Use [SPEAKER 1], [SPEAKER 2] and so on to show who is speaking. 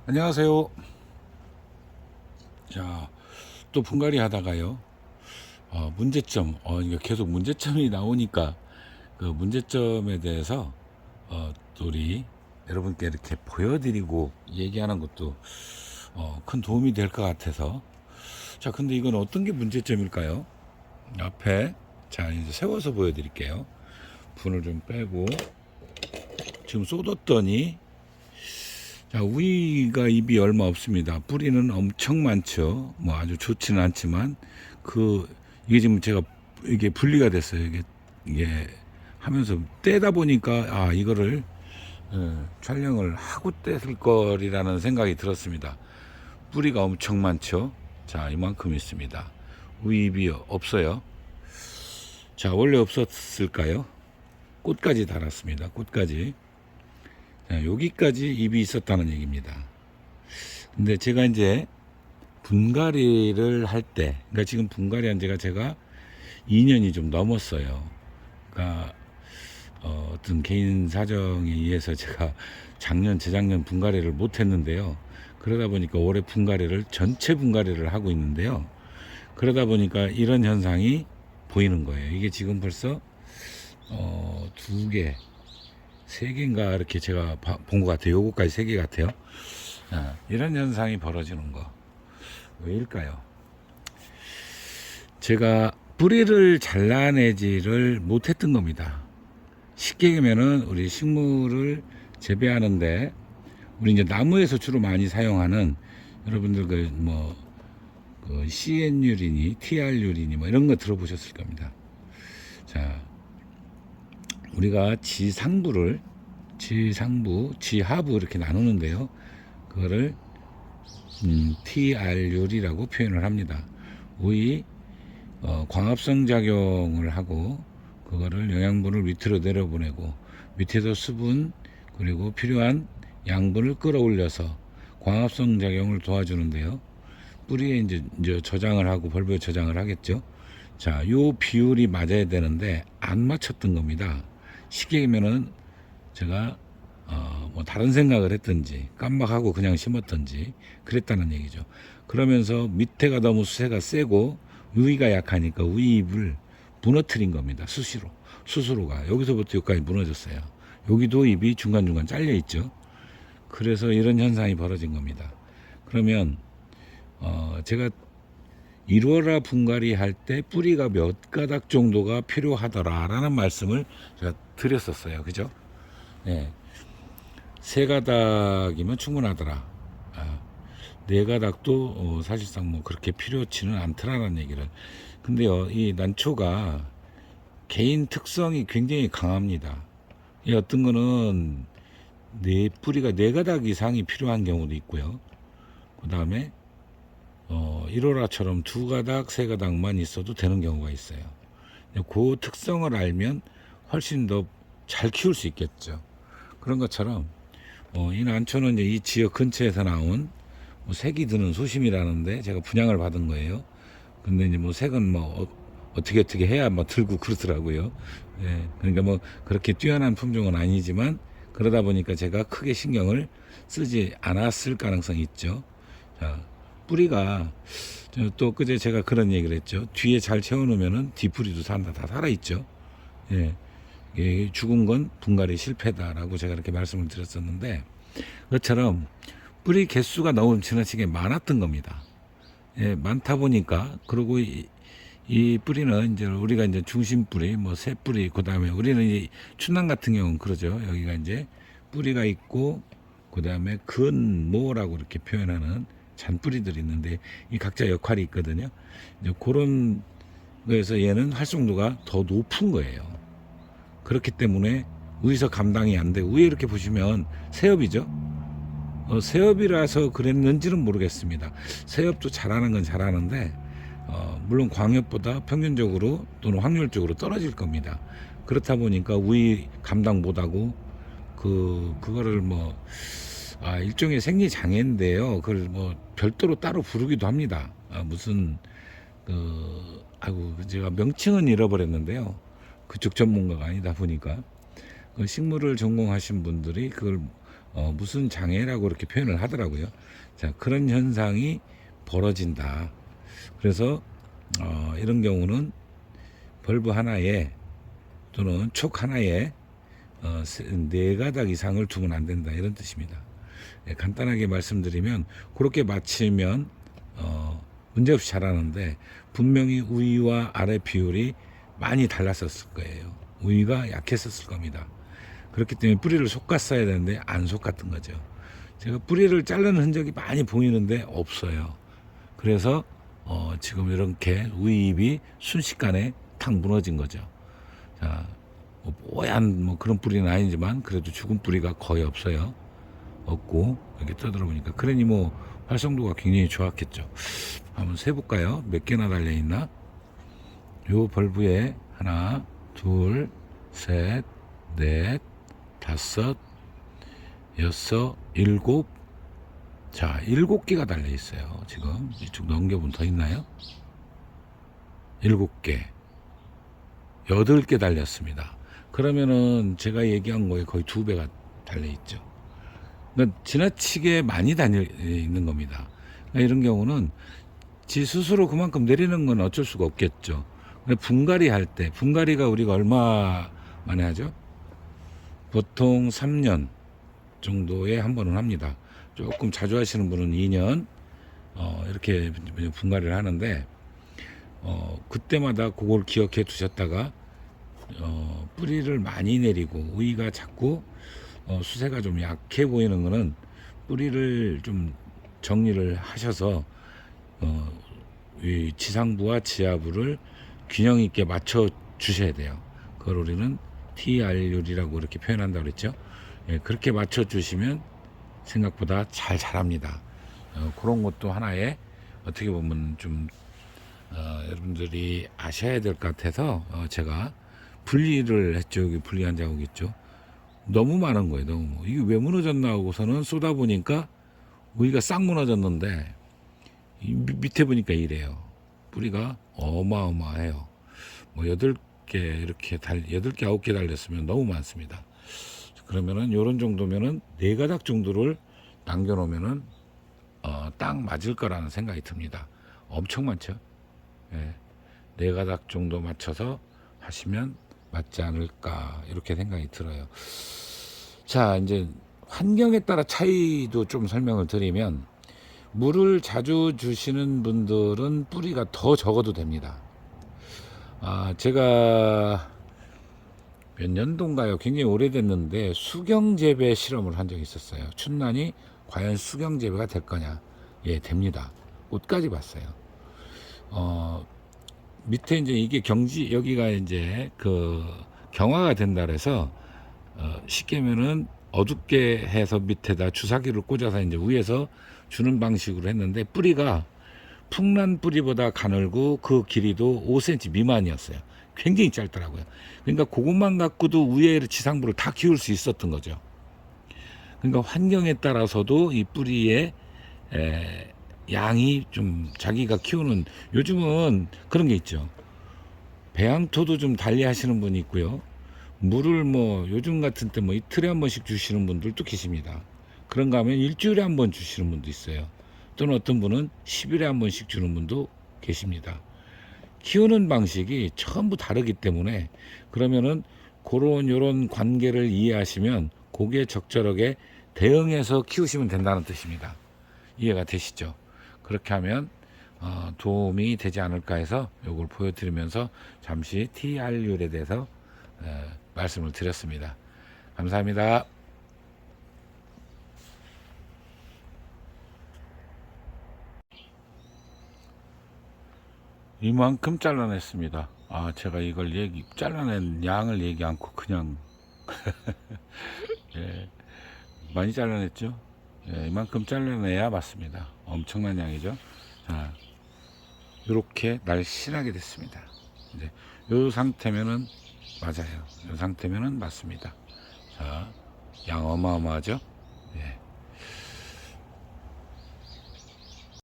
[SPEAKER 1] 안녕하세요. 자, 또 분갈이 하다가요. 문제점, 이거 계속 문제점이 나오니까 그 문제점에 대해서 또 우리 여러분께 이렇게 보여드리고 얘기하는 것도 큰 도움이 될 것 같아서. 자, 근데 이건 어떤 게 문제점일까요? 앞에 자 이제 세워서 보여드릴게요. 분을 좀 빼고 지금 쏟았더니 자, 우위가 잎이 얼마 없습니다. 뿌리는 엄청 많죠. 뭐 아주 좋지는 않지만 이게 지금 제가 이게 분리가 됐어요. 이게 하면서 떼다 보니까 이거를 촬영을 하고 뗐을 거리라는 생각이 들었습니다. 뿌리가 엄청 많죠. 자, 이만큼 있습니다. 우입이 없어요. 자, 원래 없었을까요? 꽃까지 달았습니다. 꽃까지. 자, 여기까지 잎이 있었다는 얘기입니다. 근데 제가 이제 분갈이를 할 때, 그러니까 지금 분갈이 한 지가 제가 2년이 좀 넘었어요. 그러니까 어떤 개인 사정에 의해서 제가 작년, 재작년 분갈이를 못 했는데요. 그러다 보니까 올해 분갈이를 전체 분갈이를 하고 있는데요. 그러다 보니까 이런 현상이 보이는 거예요. 이게 지금 벌써 두 개, 세 개인가 이렇게 제가 본 것 같아요. 요거까지 세 개 같아요. 이런 현상이 벌어지는 거 왜일까요? 제가 뿌리를 잘라내지를 못했던 겁니다. 쉽게 얘기하면은 우리 식물을 재배하는데 우리 이제 나무에서 주로 많이 사용하는 여러분들 그 CN유리니 TR유리니 뭐 이런 거 들어보셨을 겁니다. 자, 우리가 지상부, 지하부 이렇게 나누는데요. 그거를 TR유리라고 표현을 합니다. 우리 광합성 작용을 하고 그거를 영양분을 밑으로 내려보내고 밑에서 수분 그리고 필요한 양분을 끌어올려서 광합성 작용을 도와주는데요. 뿌리에 이제 저장을 하고 벌브에 저장을 하겠죠. 자, 요 비율이 맞아야 되는데 안 맞췄던 겁니다. 쉽게 얘기하면은 제가 뭐 다른 생각을 했든지 깜빡하고 그냥 심었든지 그랬다는 얘기죠. 그러면서 밑에가 너무 수세가 세고 우위가 약하니까 우위잎을 무너뜨린 겁니다. 스스로가 여기서부터 여기까지 무너졌어요. 여기도 잎이 중간중간 잘려 있죠. 그래서 이런 현상이 벌어진 겁니다. 그러면 제가 1월화 분갈이 할 때 뿌리가 몇 가닥 정도가 필요하더라라는 말씀을 제가 드렸었어요. 그죠? 네. 세 가닥이면 충분하더라. 네 가닥도 사실상 뭐 그렇게 필요치는 않더라라는 얘기를. 근데요, 이 난초가 개인 특성이 굉장히 강합니다. 이 어떤 거는 뿌리가 네 가닥 이상이 필요한 경우도 있고요. 그 다음에 1호라처럼 두 가닥, 세 가닥만 있어도 되는 경우가 있어요. 그 특성을 알면 훨씬 더 잘 키울 수 있겠죠. 그런 것처럼 이 난초는 이제 이 지역 근처에서 나온 색이 드는 소심이라는데 제가 분양을 받은 거예요. 근데 이제 뭐 색은 어떻게 해야 들고 그러더라고요. 예, 그러니까 뭐 그렇게 뛰어난 품종은 아니지만 그러다 보니까 제가 크게 신경을 쓰지 않았을 가능성이 있죠. 자, 뿌리가 또 그제 제가 그런 얘기를 했죠. 뒤에 잘 채워놓으면은 뒷뿌리도 다 살아있죠. 예, 죽은 건 분갈이 실패다라고 제가 이렇게 말씀을 드렸었는데 그것처럼 뿌리 개수가 너무 지나치게 많았던 겁니다. 예, 많다 보니까 그리고 이 뿌리는 이제 우리가 이제 중심 뿌리, 뭐 새 뿌리, 그 다음에 우리는 이 춘남 같은 경우는 그러죠. 여기가 이제 뿌리가 있고 그 다음에 근모라고 이렇게 표현하는 잔뿌리들이 있는데 이 각자 역할이 있거든요. 이제 그런 거에서 얘는 활성도가 더 높은 거예요. 그렇기 때문에 위에서 감당이 안 되고 위에 이렇게 보시면 새엽이죠. 새엽이라서 그랬는지는 모르겠습니다. 새엽도 잘하는 건 잘하는데 물론 광엽보다 평균적으로 또는 확률적으로 떨어질 겁니다. 그렇다 보니까 우위 감당 못하고 그거를 일종의 생리 장애인데요. 그걸 별도로 따로 부르기도 합니다. 무슨 제가 명칭은 잃어버렸는데요. 그쪽 전문가가 아니다 보니까 그 식물을 전공하신 분들이 그걸 무슨 장애라고 이렇게 표현을 하더라고요. 자, 그런 현상이 벌어진다. 그래서 이런 경우는 벌브 하나에 또는 촉 하나에 네 가닥 이상을 두면 안 된다, 이런 뜻입니다. 예, 간단하게 말씀드리면 그렇게 맞추면 문제없이 자라는데, 분명히 우위와 아래 비율이 많이 달랐었을 거예요. 우위가 약했었을 겁니다. 그렇기 때문에 뿌리를 솎았어야 되는데 안 솎았던 거죠. 제가 뿌리를 자르는 흔적이 많이 보이는데 없어요. 그래서 지금 이렇게 우위잎이 순식간에 탁 무너진 거죠. 자, 뽀얀 그런 뿌리는 아니지만 그래도 죽은 뿌리가 거의 없어요. 없고, 이렇게 떠들어 보니까 그러니 활성도가 굉장히 좋았겠죠. 한번 세볼까요? 몇 개나 달려 있나? 요 벌브에 하나, 둘, 셋, 넷, 다섯, 여섯, 일곱. 자, 7개가 달려 있어요. 지금 이쪽 넘겨보면 더 있나요? 7개, 8개 달렸습니다. 그러면은 제가 얘기한 거에 거의 2배가 달려 있죠. 그러니까 지나치게 많이 달려 있는 겁니다. 그러니까 이런 경우는 지 스스로 그만큼 내리는 건 어쩔 수가 없겠죠. 근데 분갈이 할 때, 분갈이가 우리가 얼마 만에 하죠? 보통 3년 정도에 한 번은 합니다. 조금 자주 하시는 분은 2년 이렇게 분갈이를 하는데, 그때마다 그걸 기억해 두셨다가 뿌리를 많이 내리고 우위가 자꾸 수세가 좀 약해 보이는 거는 뿌리를 좀 정리를 하셔서 이 지상부와 지하부를 균형 있게 맞춰 주셔야 돼요. 그걸 우리는 TR율이라고 이렇게 표현한다고 그랬죠. 예, 그렇게 맞춰 주시면 생각보다 잘 자랍니다. 그런 것도 하나의 어떻게 보면 좀 여러분들이 아셔야 될 것 같아서 제가 분리를 했죠. 여기 분리한 자국 있죠. 너무 많은 거예요. 너무. 이게 왜 무너졌나 하고서는 쏟아 보니까 우리가 싹 무너졌는데, 밑에 보니까 이래요. 뿌리가 어마어마해요. 8개 이렇게 8개 9개 달렸으면 너무 많습니다. 그러면은 요런 정도면은 4가닥 정도를 남겨 놓으면은 딱 맞을 거라는 생각이 듭니다. 엄청 많죠. 예. 4가닥 정도 맞춰서 하시면 맞지 않을까, 이렇게 생각이 들어요. 자, 이제 환경에 따라 차이도 좀 설명을 드리면, 물을 자주 주시는 분들은 뿌리가 더 적어도 됩니다. 제가 몇 년도인가요? 굉장히 오래됐는데 수경 재배 실험을 한 적이 있었어요. 춘란이 과연 수경 재배가 될 거냐? 예, 됩니다. 꽃까지 봤어요. 밑에 이제 이게 여기가 이제 경화가 된다 그래서 쉽게 하면은 어둡게 해서 밑에다 주사기를 꽂아서 이제 위에서 주는 방식으로 했는데, 뿌리가 풍란 뿌리보다 가늘고 그 길이도 5cm 미만이었어요. 굉장히 짧더라고요. 그러니까 그것만 갖고도 위에 지상부를 다 키울 수 있었던 거죠. 그러니까 환경에 따라서도 이 뿌리의 양이 좀 자기가 키우는, 요즘은 그런 게 있죠. 배양토도 좀 달리 하시는 분이 있고요. 물을 요즘 같은 때 이틀에 한 번씩 주시는 분들도 계십니다. 그런가 하면 일주일에 한 번 주시는 분도 있어요. 또는 어떤 분은 10일에 한 번씩 주는 분도 계십니다. 키우는 방식이 전부 다르기 때문에, 그러면은 요런 관계를 이해하시면 거기에 적절하게 대응해서 키우시면 된다는 뜻입니다. 이해가 되시죠? 그렇게 하면 도움이 되지 않을까 해서 이걸 보여드리면서 잠시 TR율에 대해서 말씀을 드렸습니다. 감사합니다. 이만큼 잘라냈습니다. 제가 이걸 잘라낸 양을 얘기 않고 그냥 예, 많이 잘라냈죠. 예, 이만큼 잘라내야 맞습니다. 엄청난 양이죠. 자, 이렇게 날씬하게 됐습니다. 이제 이 상태면은 맞아요. 이 상태면은 맞습니다. 자, 양 어마어마하죠. 예.